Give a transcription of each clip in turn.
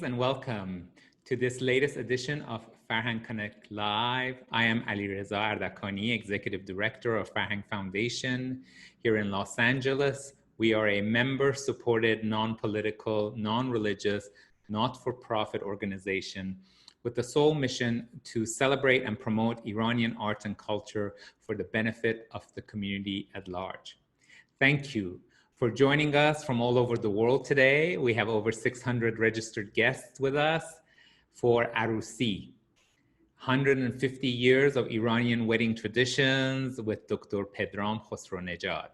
Greetings and welcome to this latest edition of Farhang Connect Live. I am Alireza Ardakani, Executive Director of Farhang Foundation here in Los Angeles. We are a member-supported, non-political, non-religious, not-for-profit organization with the sole mission to celebrate and promote Iranian art and culture for the benefit of the community at large. Thank you for joining us from all over the world today. We have over 600 registered guests with us for Aroosi, 150 years of Iranian wedding traditions with Dr. Pedram Khosronejad.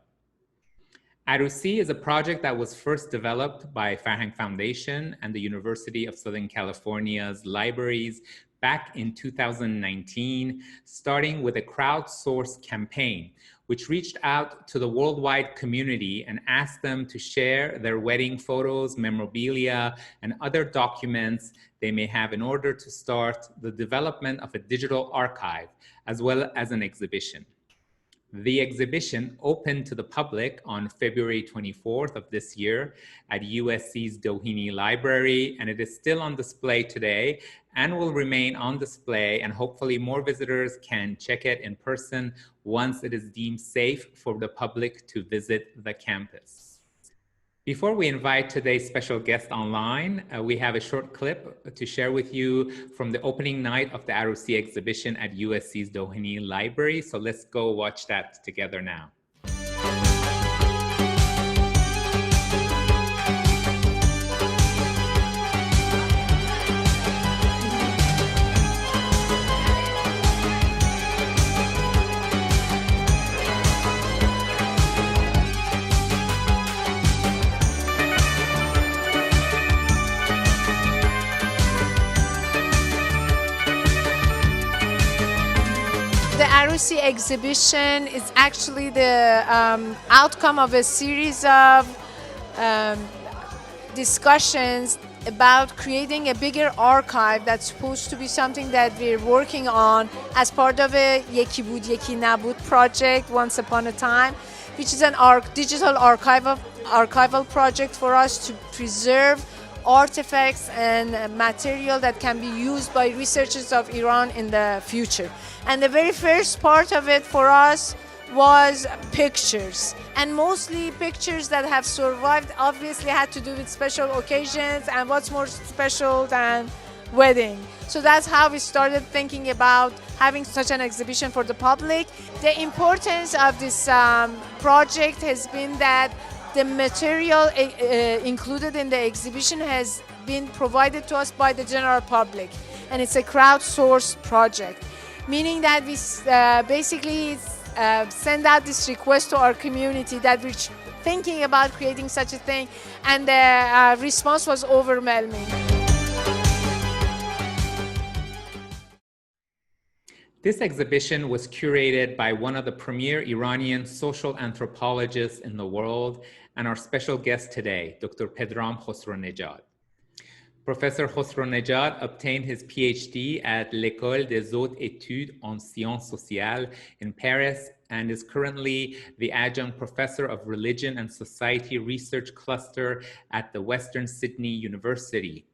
Aroosi is a project that was first developed by Farhang Foundation and the University of Southern California's libraries back in 2019, starting with a crowdsourced campaign, which reached out to the worldwide community and asked them to share their wedding photos, memorabilia, and other documents they may have in order to start the development of a digital archive, as well as an exhibition. The exhibition opened to the public on February 24th of this year at USC's Doheny Library, and it is still on display today and will remain on display, and hopefully more visitors can check it in person once it is deemed safe for the public to visit the campus. Before we invite today's special guest online, we have a short clip to share with you from the opening night of the Aroosi exhibition at USC's Doheny Library. So let's go watch that together now. The Aroosi exhibition is actually the outcome of a series of discussions about creating a bigger archive that's supposed to be something that we're working on as part of a Yeki Bud Yeki Nabud project once upon a time, which is an digital archival project for us to preserve artifacts and material that can be used by researchers of Iran in the future. And the very first part of it for us was pictures, and mostly pictures that have survived obviously had to do with special occasions, and what's more special than wedding. So that's how we started thinking about having such an exhibition for the public. The importance of this project has been that the material included in the exhibition has been provided to us by the general public, and it's a crowdsourced project, meaning that we basically send out this request to our community that we're thinking about creating such a thing, and the response was overwhelming. This exhibition was curated by one of the premier Iranian social anthropologists in the world and our special guest today, Dr. Pedram Khosronejad. Professor Khosronejad obtained his PhD at l'École des Hautes Études en Sciences Sociales in Paris and is currently the Adjunct Professor of Religion and Society Research Cluster at the Western Sydney University,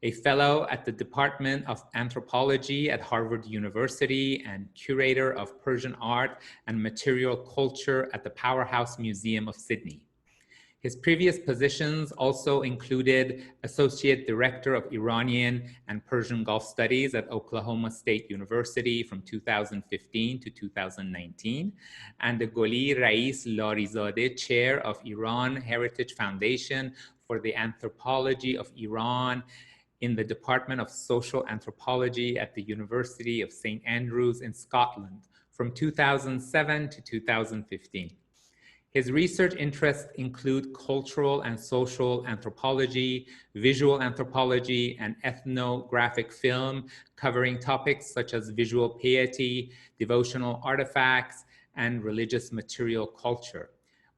a fellow at the Department of Anthropology at Harvard University, and curator of Persian art and material culture at the Powerhouse Museum of Sydney. His previous positions also included Associate Director of Iranian and Persian Gulf Studies at Oklahoma State University from 2015 to 2019, and the Goli Rais Larizadeh Chair of Iran Heritage Foundation for the Anthropology of Iran in the Department of Social Anthropology at the University of St. Andrews in Scotland from 2007 to 2015. His research interests include cultural and social anthropology, visual anthropology, and ethnographic film, covering topics such as visual piety, devotional artifacts, and religious material culture,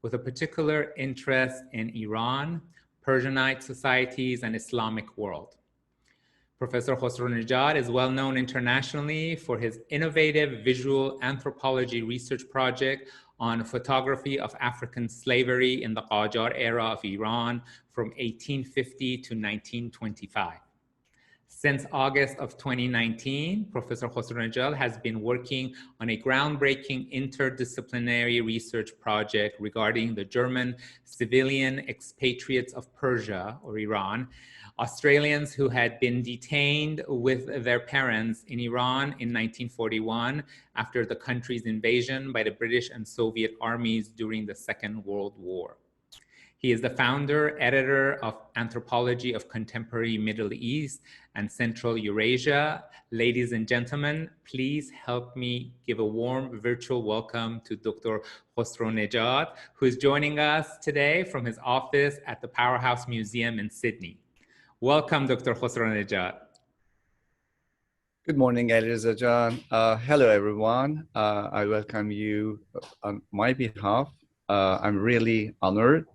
with a particular interest in Iran, Persianite societies, and Islamic world. Professor Khosronejad is well known internationally for his innovative visual anthropology research project on photography of African slavery in the Qajar era of Iran from 1850 to 1925. Since August of 2019, Professor Khosronejad has been working on a groundbreaking interdisciplinary research project regarding the German civilian expatriates of Persia or Iran, Australians who had been detained with their parents in Iran in 1941 after the country's invasion by the British and Soviet armies during the Second World War. He is the founder, editor of Anthropology of Contemporary Middle East and Central Eurasia. Ladies and gentlemen, please help me give a warm virtual welcome to Dr. Khosronejad, who is joining us today from his office at the Powerhouse Museum in Sydney. Welcome, Dr. Khosronejad. Good morning, Alireza Jan. Hello, everyone. I welcome you on my behalf. I'm really honored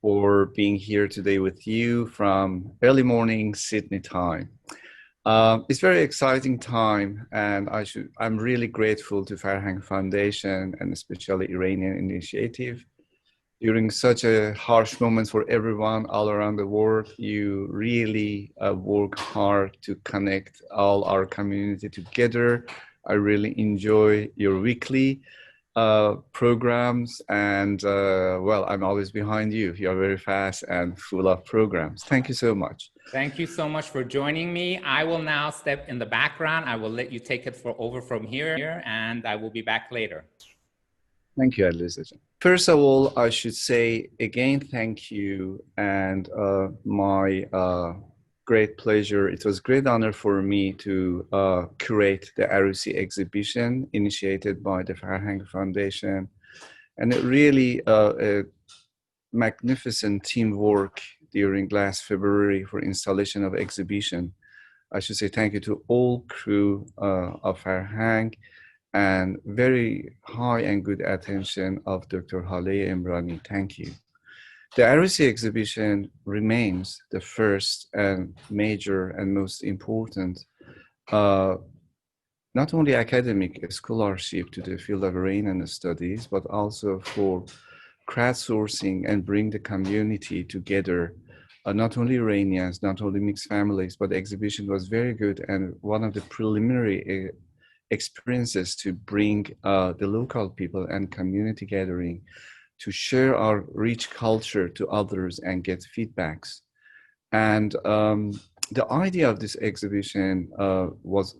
for being here today with you from early morning Sydney time. It's a very exciting time, and I'm really grateful to Farhang Foundation and especially Iranian Initiative. During such a harsh moment for everyone all around the world, you really work hard to connect all our community together. I really enjoy your weekly programs, and well, I'm always behind you. You are very fast and full of programs. Thank you so much. Thank you so much for joining me. I will now step in the background. I will let you take it over from here, and I will be back later. Thank you, Alireza. First of all, I should say again, thank you, and my great pleasure. It was a great honor for me to curate the Aroosi exhibition initiated by the Farhang Foundation. And it really a magnificent teamwork during last February for installation of exhibition. I should say thank you to all crew of Farhang and very high and good attention of Dr. Haleh Emrani. Thank you. The Aroosi exhibition remains the first and major and most important, not only academic scholarship to the field of Iranian studies, but also for crowdsourcing and bring the community together, not only Iranians, not only mixed families, but the exhibition was very good and one of the preliminary experiences to bring the local people and community gathering to share our rich culture to others and get feedbacks. And the idea of this exhibition was,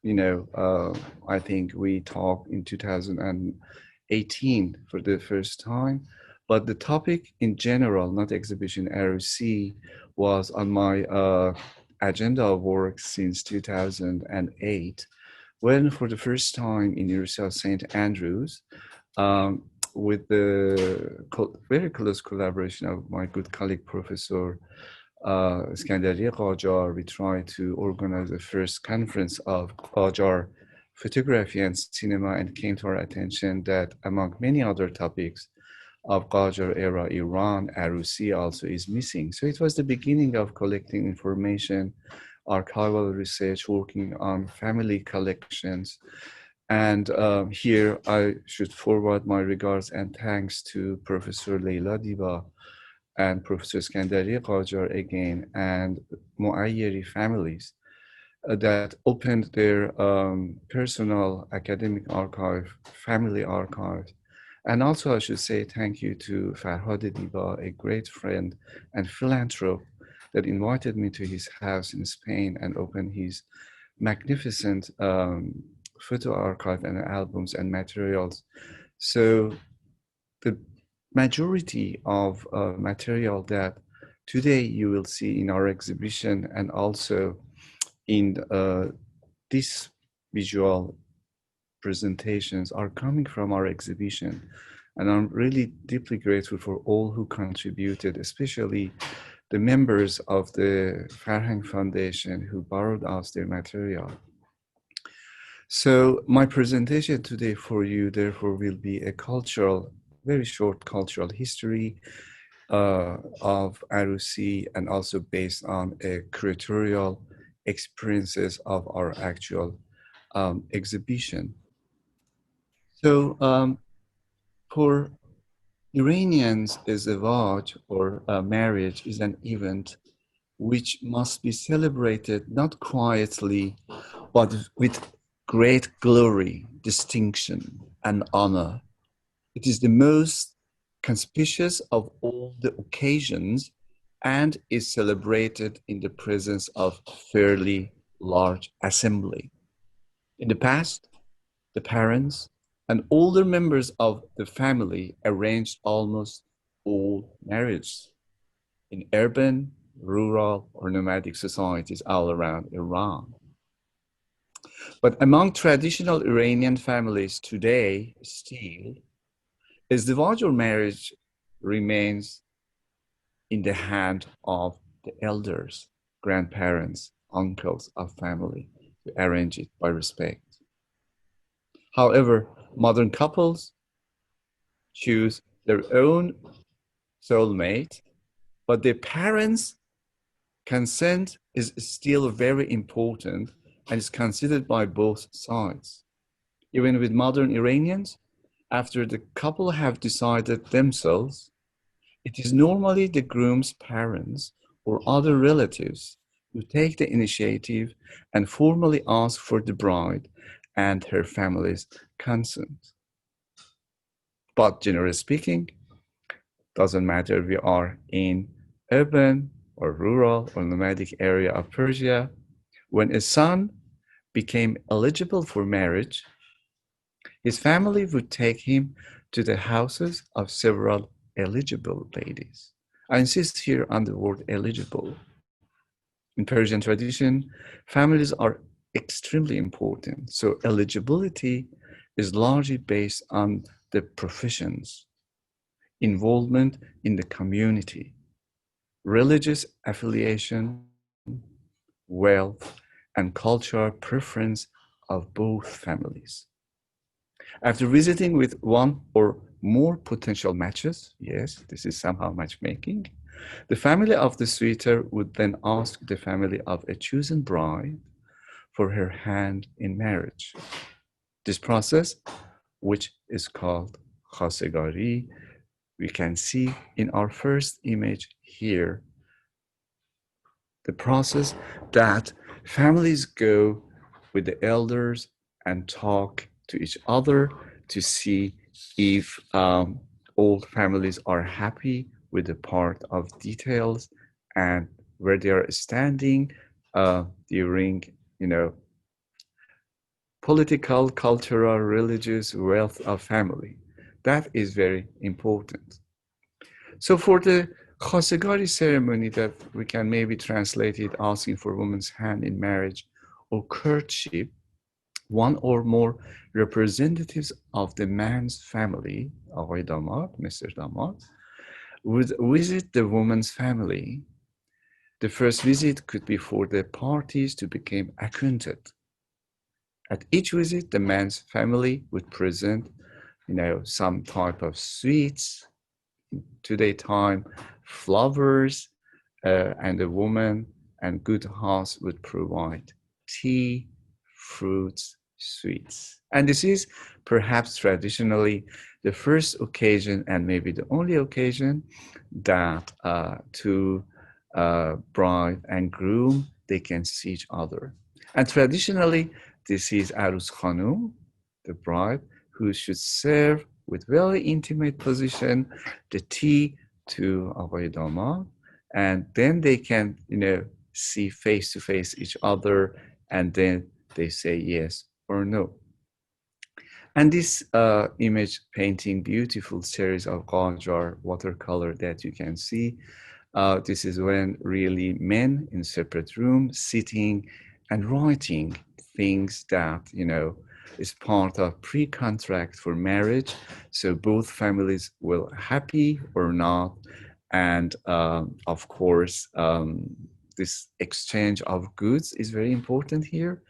I think we talked in 2018 for the first time, but the topic in general, not exhibition, Aroosi, was on my agenda of work since 2008, when for the first time in University of St. Andrews, with the very close collaboration of my good colleague, Professor Dowry Qajar, we tried to organize the first conference of Qajar photography and cinema, and came to our attention that among many other topics of Qajar era Iran, Aroosi also is missing. So it was the beginning of collecting information, archival research, working on family collections. And here I should forward my regards and thanks to Professor Leila Diba and Professor Dowry Qajar again, and Muayyeri families that opened their personal academic archive, family archive. And also I should say thank you to Farhad Diba, a great friend and philanthrope that invited me to his house in Spain and opened his magnificent photo archive and albums and materials. So the majority of material that today you will see in our exhibition and also in this visual presentations are coming from our exhibition. And I'm really deeply grateful for all who contributed, especially the members of the Farhang Foundation who borrowed us their material. So my presentation today for you, therefore, will be a very short cultural history of Aroosi, and also based on a curatorial experiences of our actual exhibition. So for Iranians, Zawaj or marriage is an event which must be celebrated not quietly, but with great glory, distinction, and honor. It is the most conspicuous of all the occasions and is celebrated in the presence of a fairly large assembly. In the past, the parents and older members of the family arranged almost all marriages in urban, rural, or nomadic societies all around Iran. But among traditional Iranian families today, still, izdivaj or marriage remains in the hand of the elders, grandparents, uncles of family to arrange it by respect. However, modern couples choose their own soulmate, but their parents' consent is still very important and is considered by both sides. Even with modern Iranians, after the couple have decided themselves, it is normally the groom's parents or other relatives who take the initiative and formally ask for the bride and her family's consent. But generally speaking, doesn't matter if we are in urban or rural or nomadic area of Persia, when a son became eligible for marriage, his family would take him to the houses of several eligible ladies. I insist here on the word eligible. In Persian tradition, families are extremely important. So eligibility is largely based on the professions, involvement in the community, religious affiliation, wealth, and cultural preference of both families. After visiting with one or more potential matches, yes, this is somehow matchmaking, the family of the suitor would then ask the family of a chosen bride for her hand in marriage. This process, which is called khasegari, we can see in our first image here, the process that families go with the elders and talk to each other to see if all families are happy with the part of details and where they are standing during, political, cultural, religious wealth of family. That is very important. So for the khasegari ceremony that we can maybe translate it asking for a woman's hand in marriage or courtship, one or more representatives of the man's family, آقای داماد, Mr. Damad, would visit the woman's family. The first visit could be for the parties to become acquainted. At each visit, the man's family would present, some type of sweets, today time, flowers, and the woman and good house would provide tea, fruits, sweets. And this is perhaps traditionally the first occasion and maybe the only occasion that two bride and groom, they can see each other. And traditionally, this is Arus Khanum, the bride, who should serve with very intimate position the tea to Aghay Damad, and then they can, see face to face each other, and then they say yes or no. And this image painting beautiful series of Qajar watercolor that you can see, this is when really men in separate rooms sitting and writing things that, is part of pre-contract for marriage. So both families will happy or not. And of course, this exchange of goods is very important here.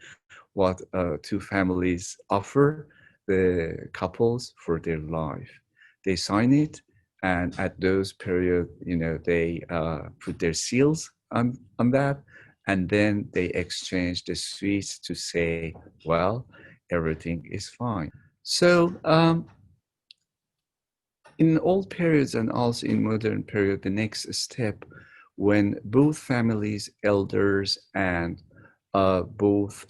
What two families offer the couples for their life. They sign it, and at those period, they put their seals on that, and then they exchange the sweets to say, well, everything is fine. So in old periods and also in modern period, the next step when both families, elders, and both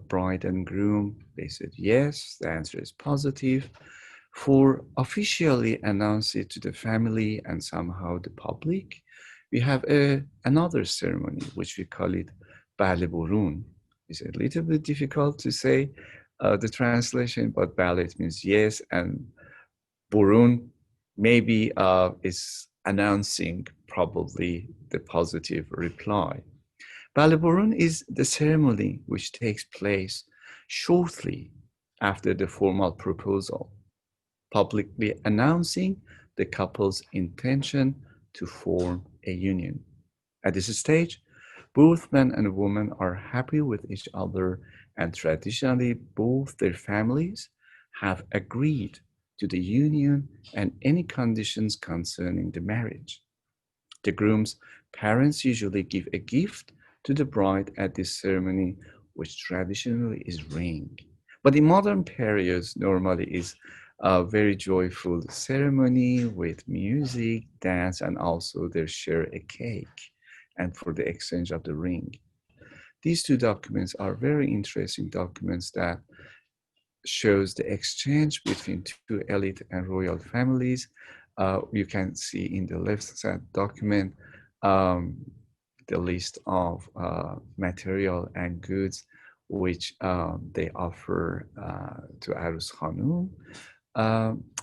bride and groom, they said yes, the answer is positive. For officially announce it to the family and somehow the public, we have another ceremony, which we call it Balabolun. It's a little bit difficult to say the translation, but Bala means yes, and Burun maybe is announcing probably the positive reply. Balabolun is the ceremony which takes place shortly after the formal proposal, publicly announcing the couple's intention to form a union. At this stage, both men and women are happy with each other, and traditionally, both their families have agreed to the union and any conditions concerning the marriage. The groom's parents usually give a gift to the bride at this ceremony, which traditionally is ring. But in modern periods, normally is a very joyful ceremony with music, dance, and also they share a cake and for the exchange of the ring. These two documents are very interesting documents that shows the exchange between two elite and royal families. You can see in the left side document um, the list of material and goods which they offer to Arus Khanum.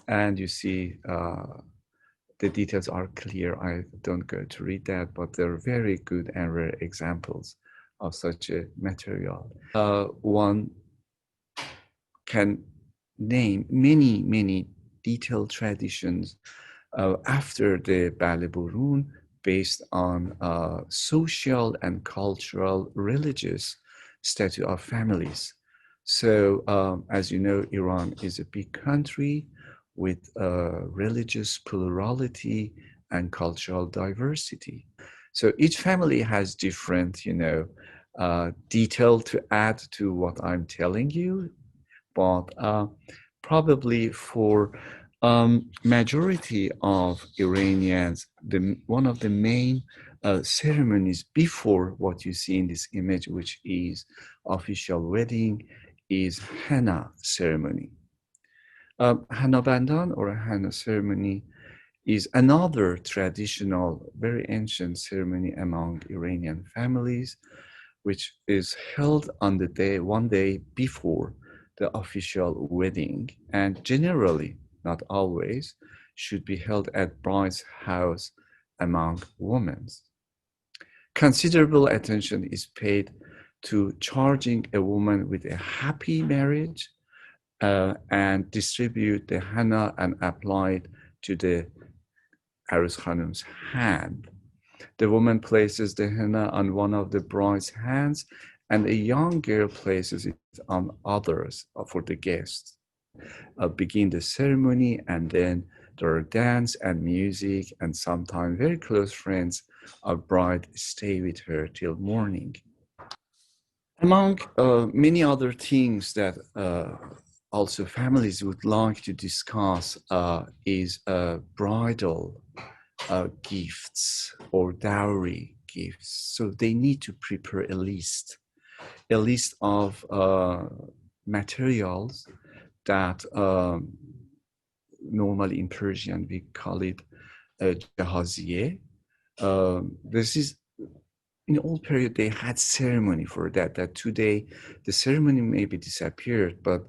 And you see the details are clear. I don't go to read that, but they're very good and rare examples of such a material. One can name many, many detailed traditions after the Balabolun based on social and cultural religious status of families. So as you know, Iran is a big country with religious plurality and cultural diversity. So each family has different, detail to add to what I'm telling you, but probably for majority of Iranians, one of the main ceremonies before what you see in this image, which is official wedding, is henna ceremony. Henna bandan or henna ceremony is another traditional, very ancient ceremony among Iranian families, which is held on the day, one day before the official wedding, and generally, not always, should be held at bride's house among women. Considerable attention is paid to charging a woman with a happy marriage and distribute the henna and apply it to the Arus Khanum's hand. The woman places the henna on one of the bride's hands, and a young girl places it on others for the guests. Begin the ceremony, and then there are dance and music, and sometimes very close friends of bride stay with her till morning. Among many other things that also families would like to discuss is bridal gifts or dowry gifts. So they need to prepare a list of materials that normally in Persian we call it jahaziye. This is in old period they had ceremony for that. That today the ceremony maybe disappeared, but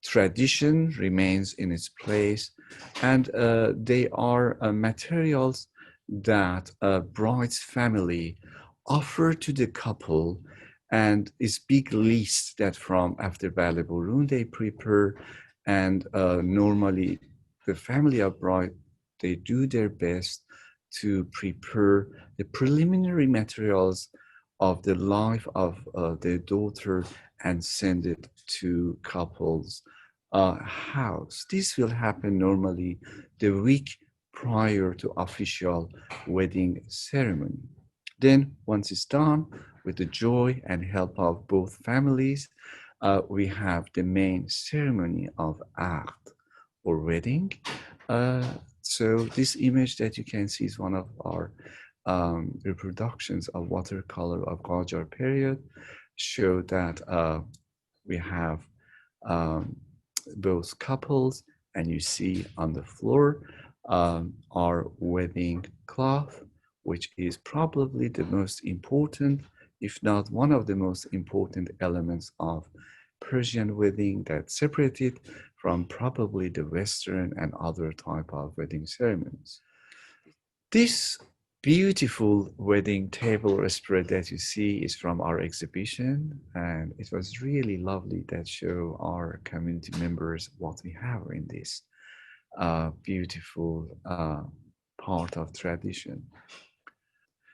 tradition remains in its place, and they are materials that a bride's family offer to the couple, and it's big list that from after Balabolun they prepare, and normally the family of bride, they do their best to prepare the preliminary materials of the life of their daughter and send it to couples house. This will happen normally the week prior to official wedding ceremony. Then once it's done, with the joy and help of both families, we have the main ceremony of Aqd or wedding. So this image that you can see is one of our reproductions of watercolor of Qajar period show that we have um, both couples, and you see on the floor our wedding cloth, which is probably the most important, if not one of the most important elements of Persian wedding that separated from probably the Western and other type of wedding ceremonies. This beautiful wedding table spread that you see is from our exhibition, and it was really lovely that show our community members what we have in this beautiful part of tradition.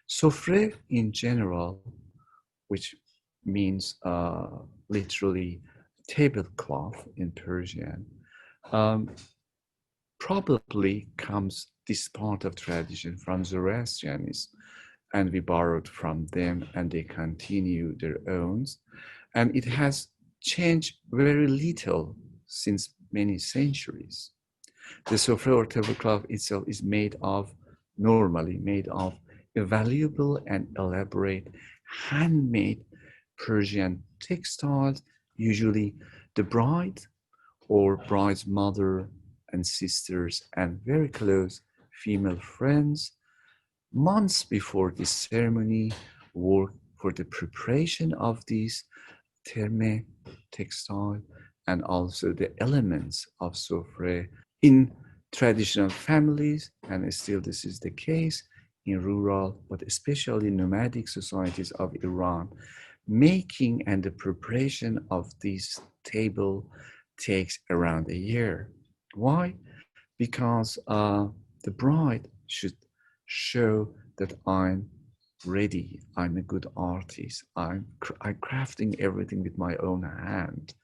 Sofre in general, which means literally tablecloth in Persian, um, probably comes this part of tradition from Zoroastrianism, and we borrowed from them, and they continue their own. And it has changed very little since many centuries. The sofra or tablecloth itself is normally made of a valuable and elaborate handmade Persian textiles, usually the bride or bride's mother and sisters and very close female friends, months before this ceremony, work for the preparation of this terme textile and also the elements of sofre in traditional families, and still this is the case in rural, but especially nomadic societies of Iran. Making and the preparation of this table takes around a year. Why? Because the bride should show that I'm ready, I'm a good artist, I'm crafting everything with my own hand,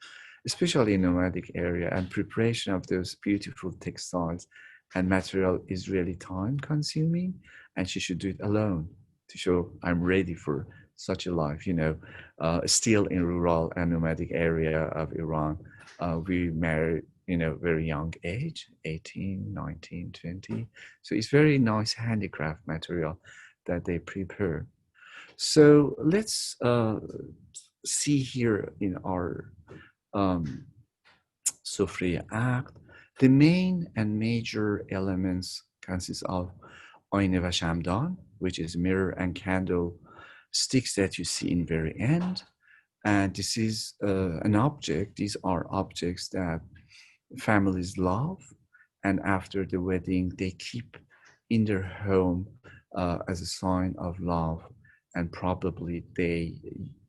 especially in nomadic area, and preparation of those beautiful textiles and material is really time consuming, and she should do it alone to show I'm ready for such a life. Still in rural and nomadic area of Iran, we marry very young age, 18, 19, 20. So it's very nice handicraft material that they prepare. So let's see here in our Sofriya Act, the main and major elements consist of Ayne va Shamdan, which is mirror and candle sticks that you see in very end. And this is an object. These are objects that families love, and after the wedding, they keep in their home as a sign of love, and probably they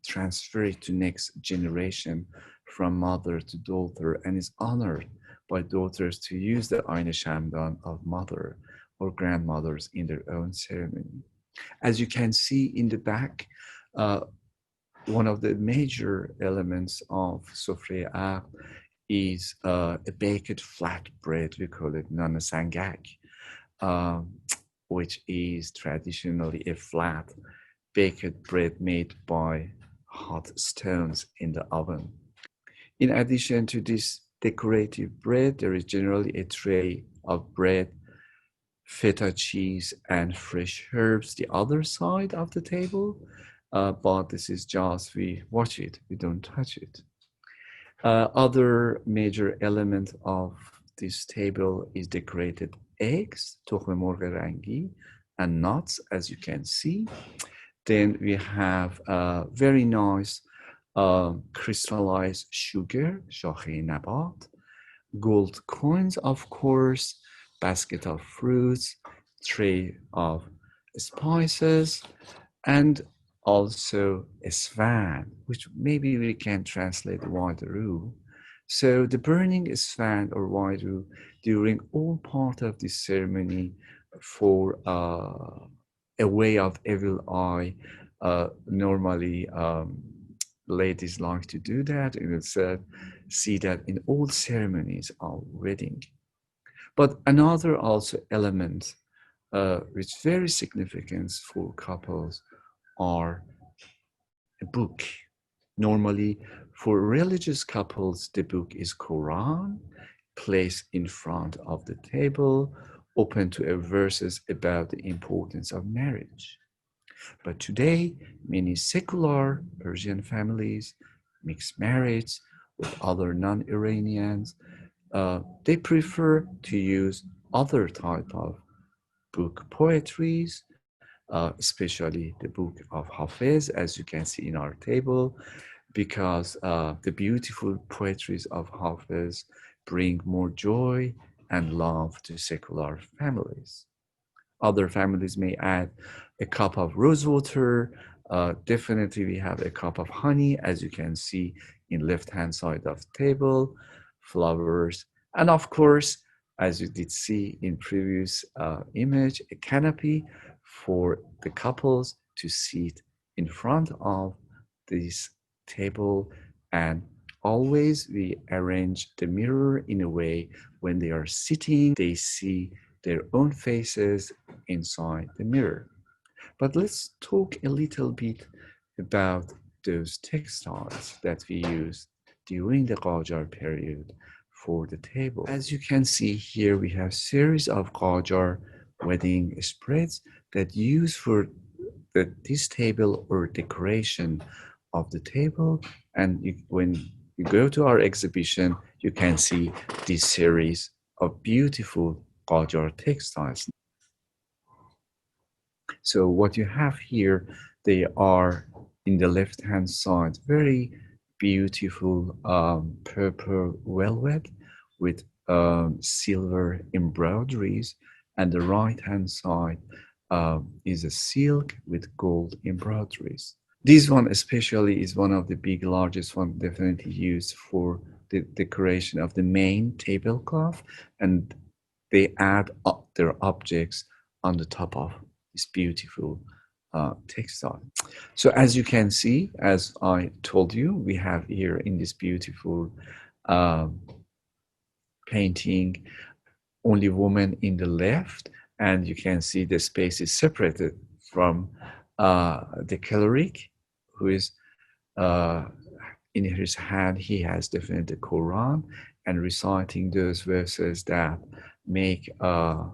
transfer it to next generation from mother to daughter, and is honored by daughters to use the Ayne Shamdan of mother or grandmothers in their own ceremony. As you can see in the back, one of the major elements of Sofre Aqd is a baked flat bread. We call it nana sangak, which is traditionally a flat baked bread made by hot stones in the oven. In addition to this decorative bread, there is generally a tray of bread, feta cheese, and fresh herbs the other side of the table. But this is just, we watch it, we don't touch it. Other major element of this table is decorated eggs, تخم مرغ رنگی, and nuts, as you can see. Then we have very nice crystallized sugar, شاخه نبات, gold coins, of course, basket of fruits, tray of spices, and also a swan, which maybe we can translate wairu. So the burning swan or wairu during all part of this ceremony for a way of evil eye. Normally, ladies like to do that, and it's see that in all ceremonies of wedding. But another also element which is very significant for couples are a book. Normally, for religious couples, the book is Quran, placed in front of the table, open to verses about the importance of marriage. But today, many secular Persian families mix marriage with other non-Iranians. They prefer to use other type of book poetries, especially the book of Hafiz, as you can see in our table, because the beautiful poetries of Hafiz bring more joy and love to secular families. Other families may add a cup of rose water. Definitely we have a cup of honey, as you can see in left-hand side of the table, flowers, and of course, as you did see in previous image, a canopy for the couples to sit in front of this table. And always we arrange the mirror in a way when they are sitting, they see their own faces inside the mirror. But let's talk a little bit about those textiles that we used during the Qajar period for the table. As you can see here, we have series of Qajar wedding spreads that use for this table or decoration of the table. And when you go to our exhibition, you can see this series of beautiful Qajar textiles. So what you have here, they are in the left-hand side, very beautiful purple velvet with silver embroideries, and the right-hand side is a silk with gold embroideries. This one especially is one of the big, largest one, definitely used for the decoration of the main tablecloth, and they add up their objects on the top of this beautiful textile. So as you can see, as I told you, we have here in this beautiful painting only woman in the left, and you can see the space is separated from the cleric, who is in his hand, he has definitely the Quran and reciting those verses that make the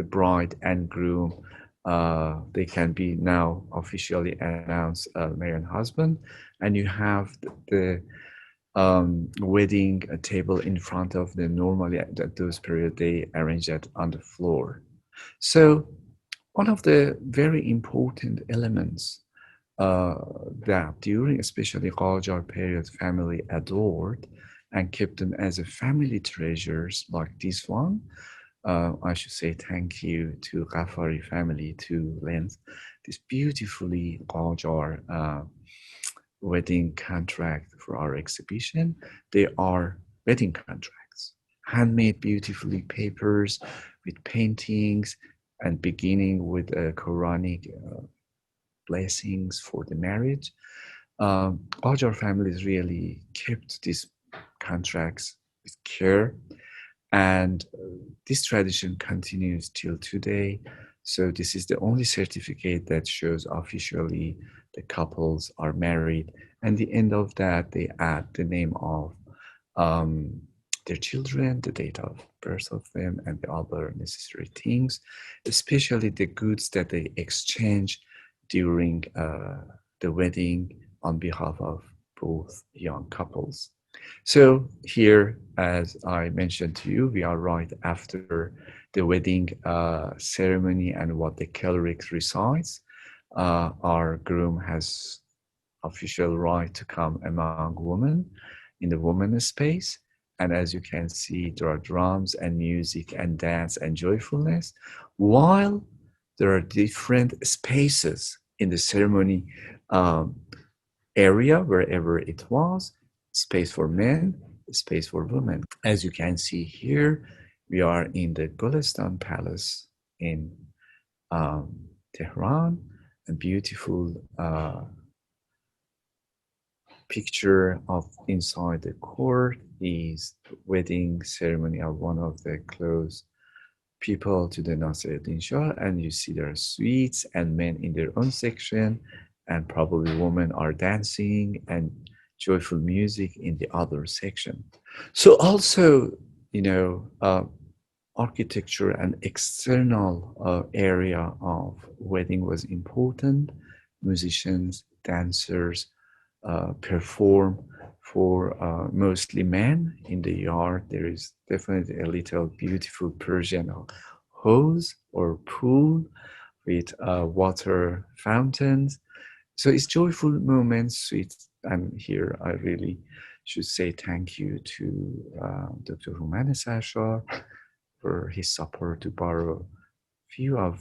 bride and groom, they can be now officially announced married and husband. And you have the wedding table in front of them. Normally at those periods, they arrange that on the floor. So one of the very important elements that during especially Qajar period family adored and kept them as a family treasures like this one. I should say thank you to Ghafari family to lend this beautifully Qajar wedding contract for our exhibition. They are wedding contracts, handmade beautifully papers with paintings and beginning with Quranic blessings for the marriage. Qajar families really kept these contracts with care, and this tradition continues till today. So this is the only certificate that shows officially the couples are married, and the end of that they add the name of their children, the date of birth of them, and the other necessary things, especially the goods that they exchange during the wedding on behalf of both young couples. So here, as I mentioned to you, we are right after the wedding ceremony and what the cleric recites. Our groom has official right to come among women in the women's space. And as you can see, there are drums and music and dance and joyfulness, while there are different spaces in the ceremony area, wherever it was, space for men, space for women. As you can see here, we are in the Golisan Palace in Tehran, a beautiful picture of inside the court is wedding ceremony of one of the close people to the Naser Shah, and you see there are suites and men in their own section, and probably women are dancing and joyful music in the other section. So also, you know, architecture and external area of wedding was important. Musicians, dancers perform for mostly men in the yard. There is definitely a little beautiful Persian hose or pool with water fountains. So it's joyful moments, sweet. And here I really should say thank you to Dr. Rumane Sarshar for his support to borrow few of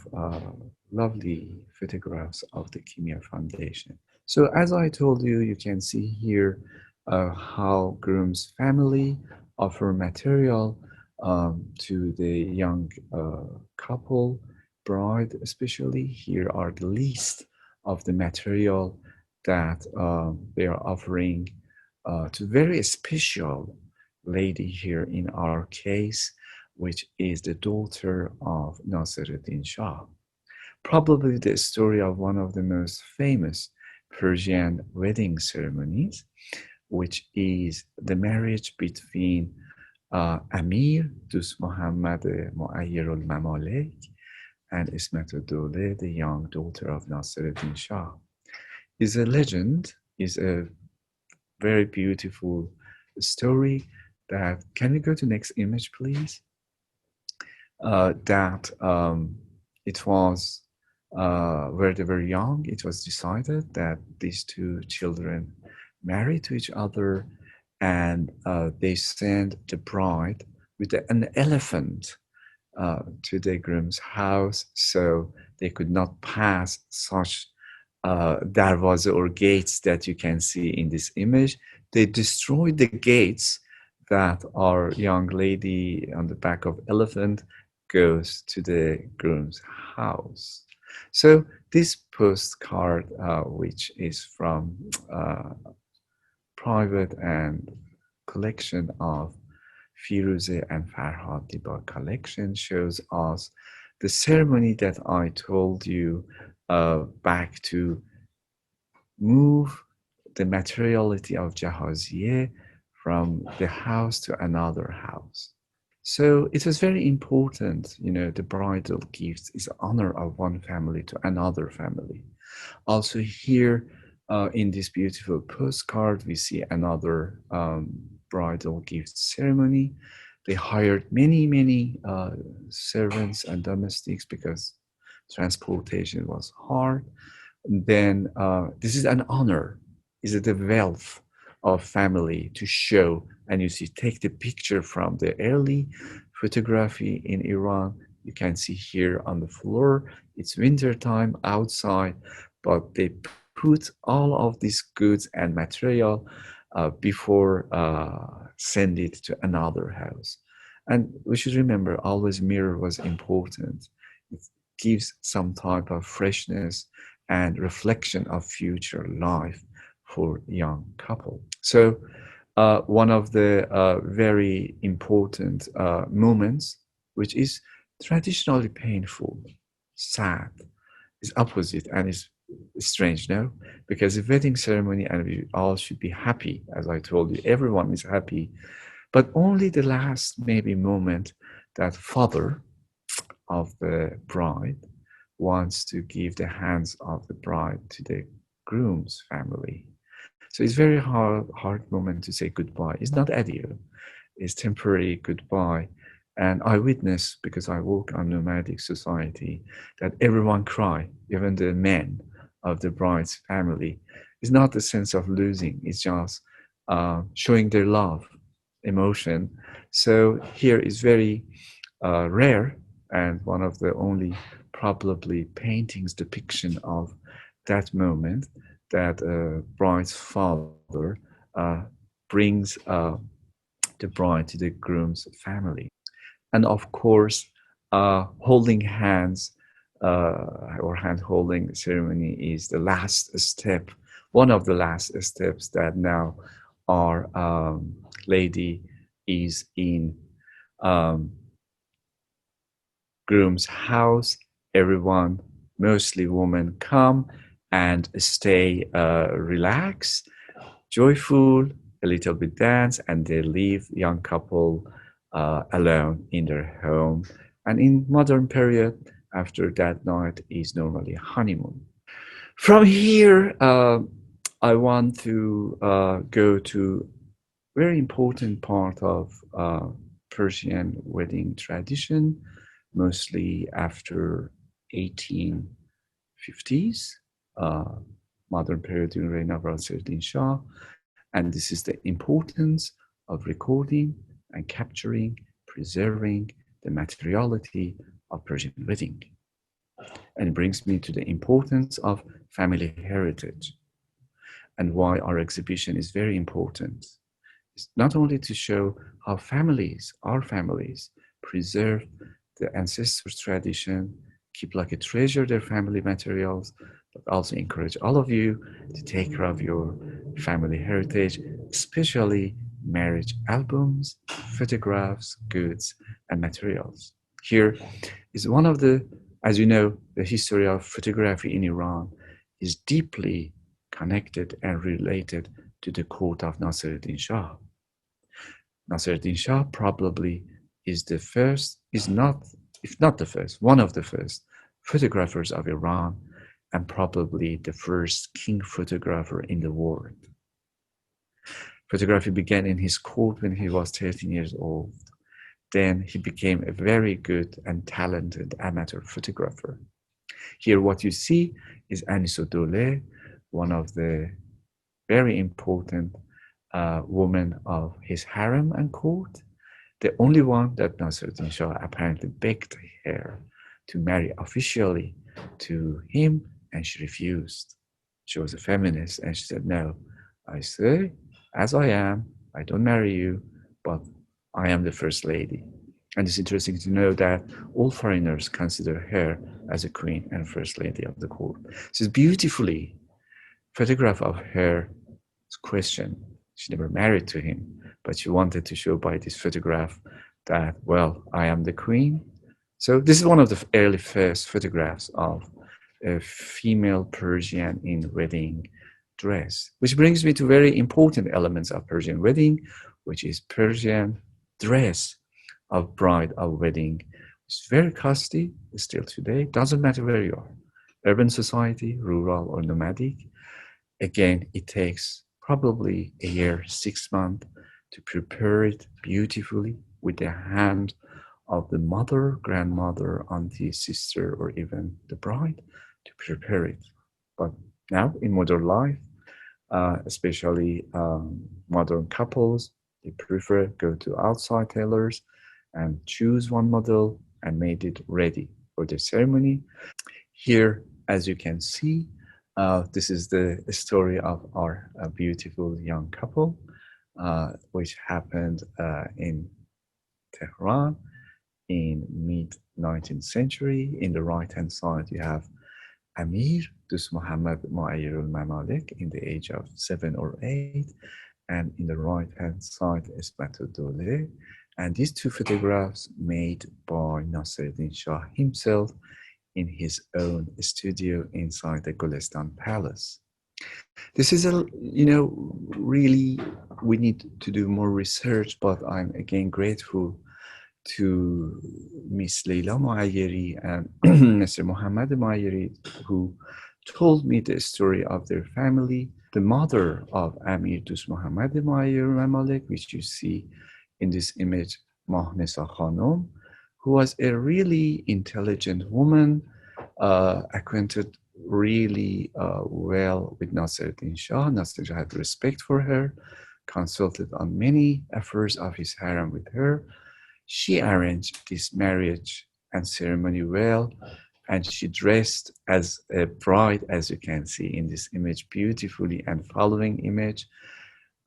lovely photographs of the Kimia Foundation. So as I told you, you can see here how groom's family offer material to the young couple, bride especially. Here are the list of the material that they are offering to very special lady here in our case, which is the daughter of Nasiruddin Shah. Probably the story of one of the most famous Persian wedding ceremonies, which is the marriage between Amir Dust Muhammad Muayyir al-Mamalik and Ismet al-Dawle, the young daughter of Nasiruddin Shah. Is a legend, is a very beautiful story that, can we go to next image, please? That it was where they were young, it was decided that these two children marry to each other, and they send the bride with an elephant to the groom's house, so they could not pass such darwaza or gates that you can see in this image. They destroyed the gates that our young lady on the back of elephant goes to the groom's house. So this postcard, which is from private and collection of Firuze and Farhad Diba collection, shows us the ceremony that I told you back to move the materiality of Jahaziye from the house to another house. So it was very important, you know, the bridal gifts is honor of one family to another family. Also here in this beautiful postcard, we see another bridal gift ceremony. They hired many servants and domestics because transportation was hard. And then this is an honor, is it the wealth of family to show, and you see, take the picture from the early photography in Iran. You can see here on the floor, it's winter time outside, but they put all of these goods and material before send it to another house. And we should remember, always mirror was important. It gives some type of freshness and reflection of future life for young couple. So one of the very important moments, which is traditionally painful, sad, is opposite and is strange, no? Because the wedding ceremony, and we all should be happy, as I told you, everyone is happy, but only the last maybe moment that father of the bride wants to give the hands of the bride to the groom's family. So it's very hard moment to say goodbye. It's not adieu, it's temporary goodbye. And I witness, because I work on nomadic society, that everyone cry, even the men of the bride's family. It's not the sense of losing, it's just showing their love, emotion. So here is very rare, and one of the only probably paintings depiction of that moment, that bride's father brings the bride to the groom's family. And of course, holding hands or hand holding ceremony is the last step, one of the last steps that now our lady is in groom's house. Everyone, mostly women, come and stay relaxed, joyful, a little bit dance, and they leave young couple alone in their home. And in modern period, after that night is normally honeymoon. From here, I want to go to very important part of Persian wedding tradition, mostly after 1850s, modern period during reign of Nasruddin Shah, and this is the importance of recording and capturing, preserving the materiality of Persian wedding. And it brings me to the importance of family heritage and why our exhibition is very important. It's not only to show how families, our families, preserve the ancestors' tradition, keep like a treasure their family materials, but also encourage all of you to take care of your family heritage, especially marriage albums, photographs, goods, and materials. Here is one of the, as you know, the history of photography in Iran is deeply connected and related to the court of Nasruddin Shah. Nasruddin Shah probably is the first, is not, if not the first, one of the first photographers of Iran, and probably the first king photographer in the world. Photography began in his court when he was 13 years old. Then he became a very good and talented amateur photographer. Here what you see is Anisodoleh, one of the very important women of his harem and court, the only one that Nasruddin Shah apparently begged her to marry officially to him, and she refused. She was a feminist, and she said, no, I say, as I am, I don't marry you, but I am the first lady. And it's interesting to know that all foreigners consider her as a queen and first lady of the court. This is beautifully photograph of her question. She never married to him, but she wanted to show by this photograph that, well, I am the queen. So this is one of the early first photographs of a female Persian in wedding dress, which brings me to very important elements of Persian wedding, which is Persian dress of bride of wedding. It's very costly still today. Doesn't matter where you are, urban society, rural or nomadic. Again, it takes probably a year, 6 months to prepare it beautifully with the hand of the mother, grandmother, auntie, sister, or even the bride to prepare it. But now in modern life, especially modern couples, they prefer go to outside tailors and choose one model and made it ready for the ceremony. Here, as you can see, this is the story of our beautiful young couple, which happened in Tehran in mid-19th century. In the right-hand side, you have Amir Dus Muhammad Muayyirul Mamalik in the age of 7 or 8, and in the right-hand side, Ismatul Dole. And these two photographs made by Nasruddin Shah himself in his own studio inside the Golisan Palace. This is really, we need to do more research, but I'm again grateful to Miss Leila Muayyiri and Mr. Muhammad Muayyiri, who told me the story of their family. The mother of Amir Dus Muhammad Muayyir Mamalik, which you see in this image, Mahnesa Khanum, who was a really intelligent woman, acquainted really well with Nasruddin Shah. Nasruddin Shah had respect for her, consulted on many affairs of his harem with her. She arranged this marriage and ceremony well, and she dressed as a bride, as you can see in this image beautifully, and following image,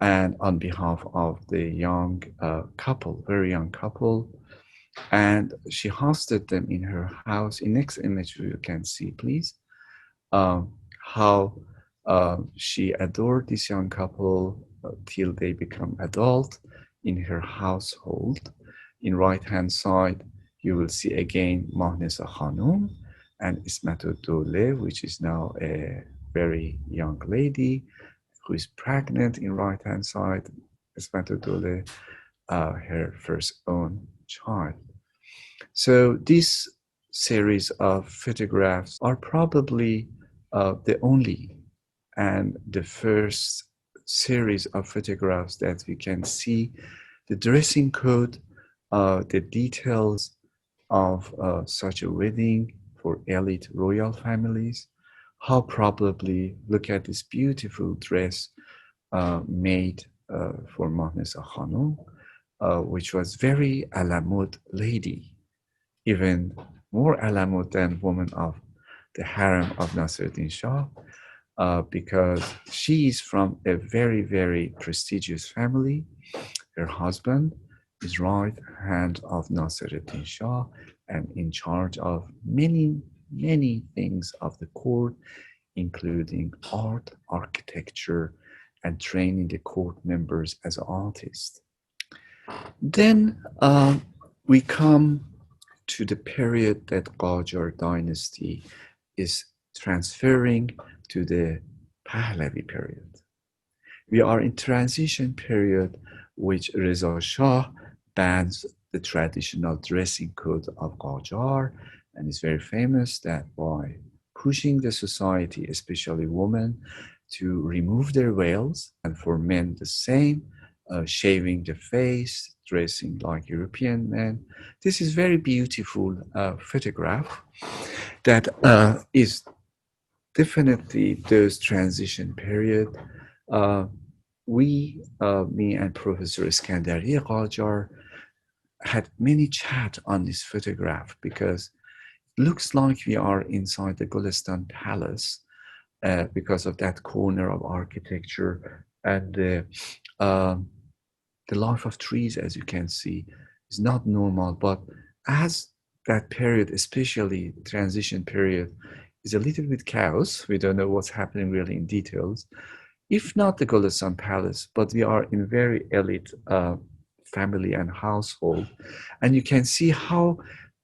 and on behalf of the young couple, very young couple, and she hosted them in her house. In next image you can see, please, how she adored this young couple till they become adult in her household. In right hand side, you will see again Mahnesa Khanum and Ismatul Dole, which is now a very young lady who is pregnant in right hand side. Ismatul Dole her first own child. So this series of photographs are probably the only and the first series of photographs that we can see the dressing code, the details of such a wedding for elite royal families. How probably look at this beautiful dress made for Mahnesa Khanum, which was very alamut lady, even more alamut than woman of the harem of Nasruddin Shah, because she is from a very, very prestigious family. Her husband is right hand of Nasruddin Shah and in charge of many, many things of the court, including art, architecture, and training the court members as artists. Then we come to the period that Qajar dynasty is transferring to the Pahlavi period. We are in transition period which Reza Shah bans the traditional dressing code of Qajar and is very famous that by pushing the society, especially women, to remove their veils, and for men the same, shaving the face, dressing like European men. This is very beautiful photograph that is definitely those transition period. Me and Professor Iskandari Qajar had many chat on this photograph because it looks like we are inside the Golisan palace because of that corner of architecture and the life of trees, as you can see, is not normal. But as that period, especially transition period, is a little bit chaos. We don't know what's happening really in details. If not the Golisan Palace, but we are in very elite family and household. And you can see how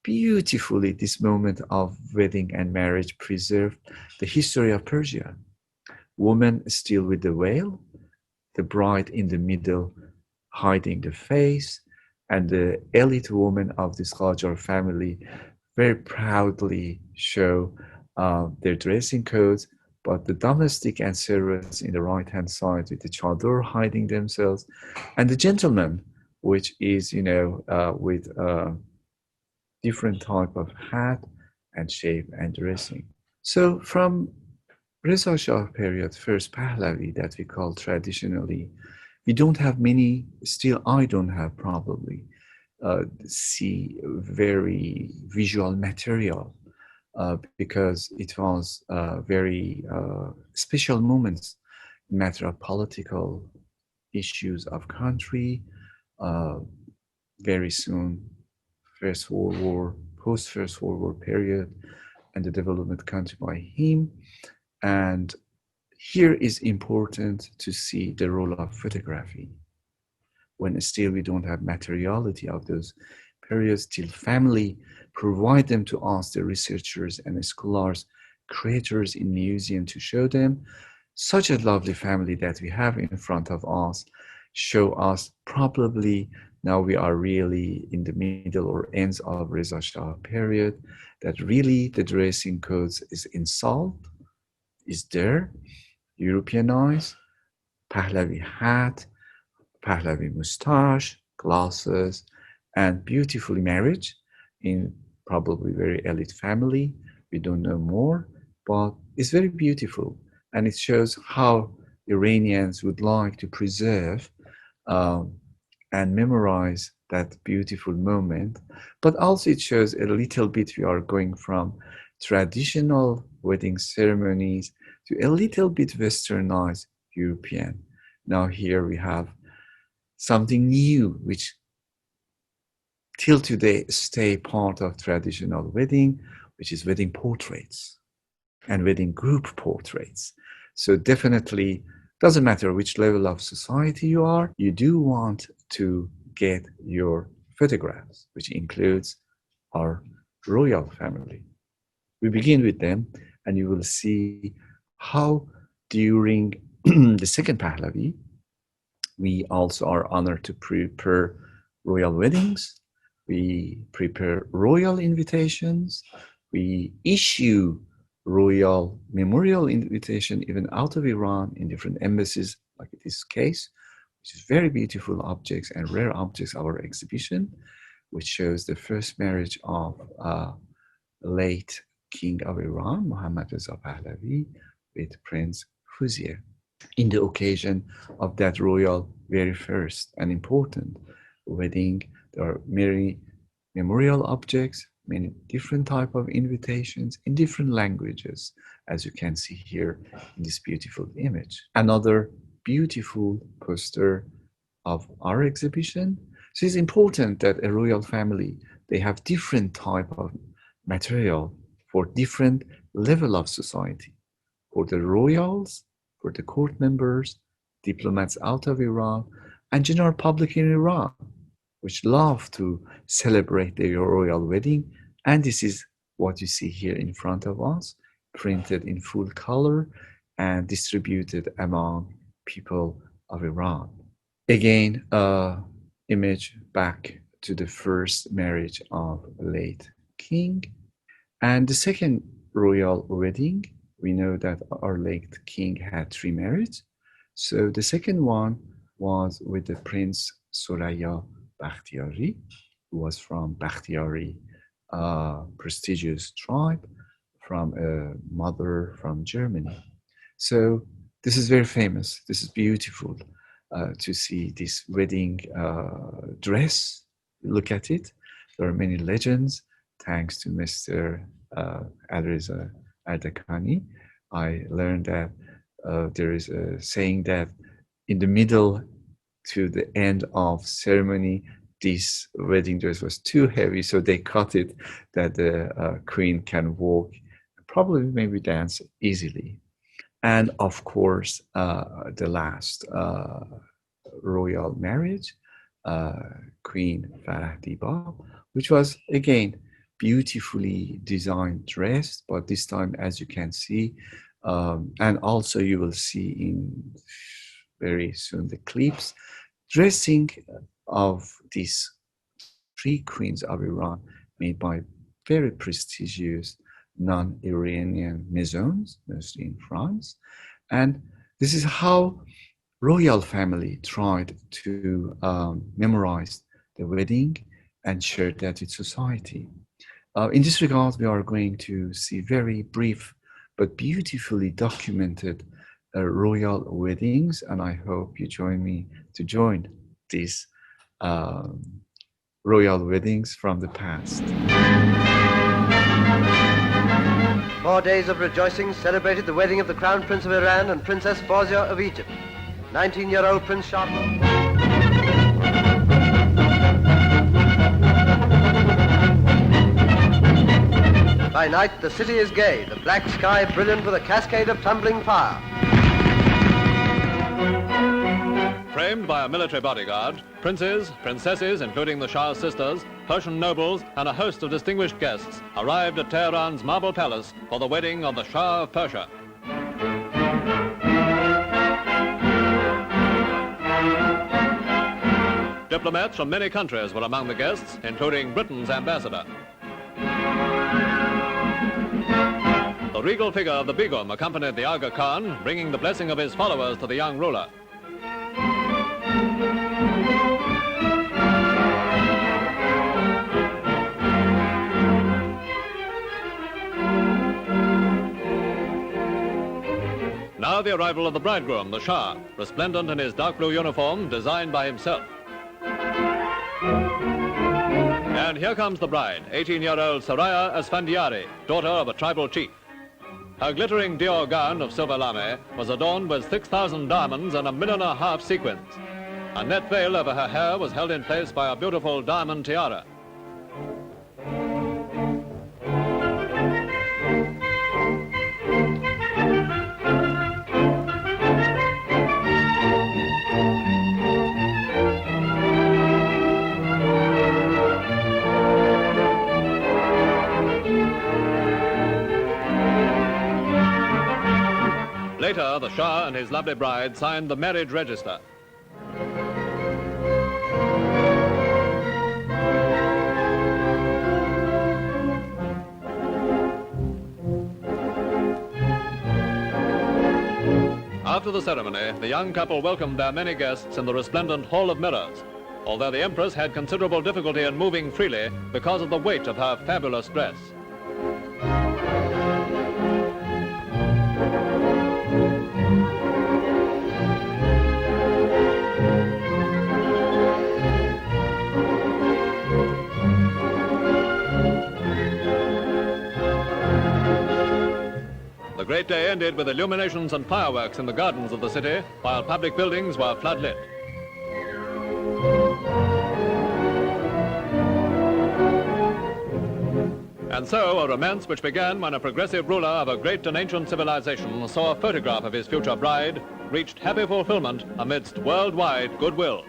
beautifully this moment of wedding and marriage preserved the history of Persia. Woman still with the veil, the bride in the middle hiding the face, and the elite woman of this Qajar family very proudly show their dressing codes, but the domestic and servants in the right-hand side with the chador hiding themselves, and the gentleman, which is, with different type of hat and shape and dressing. So from Reza Shah period, first Pahlavi that we call traditionally, we don't have many, still I don't have probably, see very visual material because it was very special moments, matter of political issues of country, very soon First World War, post-First World War period, and the development country by him. And here is important to see the role of photography. When still we don't have materiality of those periods, till family provide them to us, the researchers and the scholars, creators in museum to show them. Such a lovely family that we have in front of us, show us probably now we are really in the middle or ends of Reza Shah period, that really the dressing codes is installed, is there, Europeanized, Pahlavi hat, Pahlavi mustache, glasses, and beautifully marriage in probably very elite family. We don't know more, but it's very beautiful. And it shows how Iranians would like to preserve and memorize that beautiful moment. But also it shows a little bit we are going from traditional wedding ceremonies to a little bit westernized European. Now here we have something new, which till today stay part of traditional wedding, which is wedding portraits and wedding group portraits. So definitely doesn't matter which level of society you are, you do want to get your photographs, which includes our royal family. We begin with them, and you will see how during the second Pahlavi, we also are honored to prepare royal weddings, we prepare royal invitations, we issue royal memorial invitation even out of Iran in different embassies, like in this case, which is very beautiful objects and rare objects of our exhibition, which shows the first marriage of late King of Iran, Mohammad Reza Pahlavi, with Prince Fazio. In the occasion of that royal very first and important wedding, there are many memorial objects, many different type of invitations in different languages, as you can see here in this beautiful image. Another beautiful poster of our exhibition. So it's important that a royal family, they have different type of material for different level of society. For the royals, for the court members, diplomats out of Iran, and general public in Iran, which love to celebrate their royal wedding. And this is what you see here in front of us, printed in full color and distributed among people of Iran. Again, image back to the first marriage of late king. And the second royal wedding, we know that our late king had 3 marriages. So the second one was with the Prince Soraya Bakhtiari, who was from Bakhtiari, prestigious tribe, from a mother from Germany. So this is very famous. This is beautiful to see this wedding dress. Look at it. There are many legends. Thanks to Mr. Alireza Ardakani, I learned that there is a saying that in the middle to the end of ceremony, this wedding dress was too heavy, so they cut it that the queen can walk, probably maybe dance easily. And of course, the last royal marriage, Queen Farah Diba, which was again beautifully designed dress, but this time, as you can see, and also you will see in very soon the clips, dressing of these 3 queens of Iran made by very prestigious non-Iranian maisons, mostly in France. And this is how royal family tried to memorize the wedding and share that with society. In this regard, we are going to see very brief but beautifully documented royal weddings, and I hope you join me to join these royal weddings from the past. 4 days of rejoicing celebrated the wedding of the Crown Prince of Iran and Princess Fazio of Egypt. 19-year-old Prince Shah. By night, the city is gay, the black sky brilliant with a cascade of tumbling fire. Framed by a military bodyguard, princes, princesses, including the Shah's sisters, Persian nobles, and a host of distinguished guests arrived at Tehran's Marble Palace for the wedding of the Shah of Persia. Diplomats from many countries were among the guests, including Britain's ambassador. The regal figure of the Begum accompanied the Aga Khan, bringing the blessing of his followers to the young ruler. Now the arrival of the bridegroom, the Shah, resplendent in his dark blue uniform designed by himself. And here comes the bride, 18-year-old Soraya Asfandiari, daughter of a tribal chief. Her glittering Dior gown of silver lame was adorned with 6,000 diamonds and 1.5 million sequins. A net veil over her hair was held in place by a beautiful diamond tiara. Later, the Shah and his lovely bride signed the marriage register. after the ceremony, the young couple welcomed their many guests in the resplendent Hall of Mirrors, although the Empress had considerable difficulty in moving freely because of the weight of her fabulous dress. The great day ended with illuminations and fireworks in the gardens of the city, while public buildings were floodlit. And so, a romance which began when a progressive ruler of a great and ancient civilization saw a photograph of his future bride reached happy fulfillment amidst worldwide goodwill.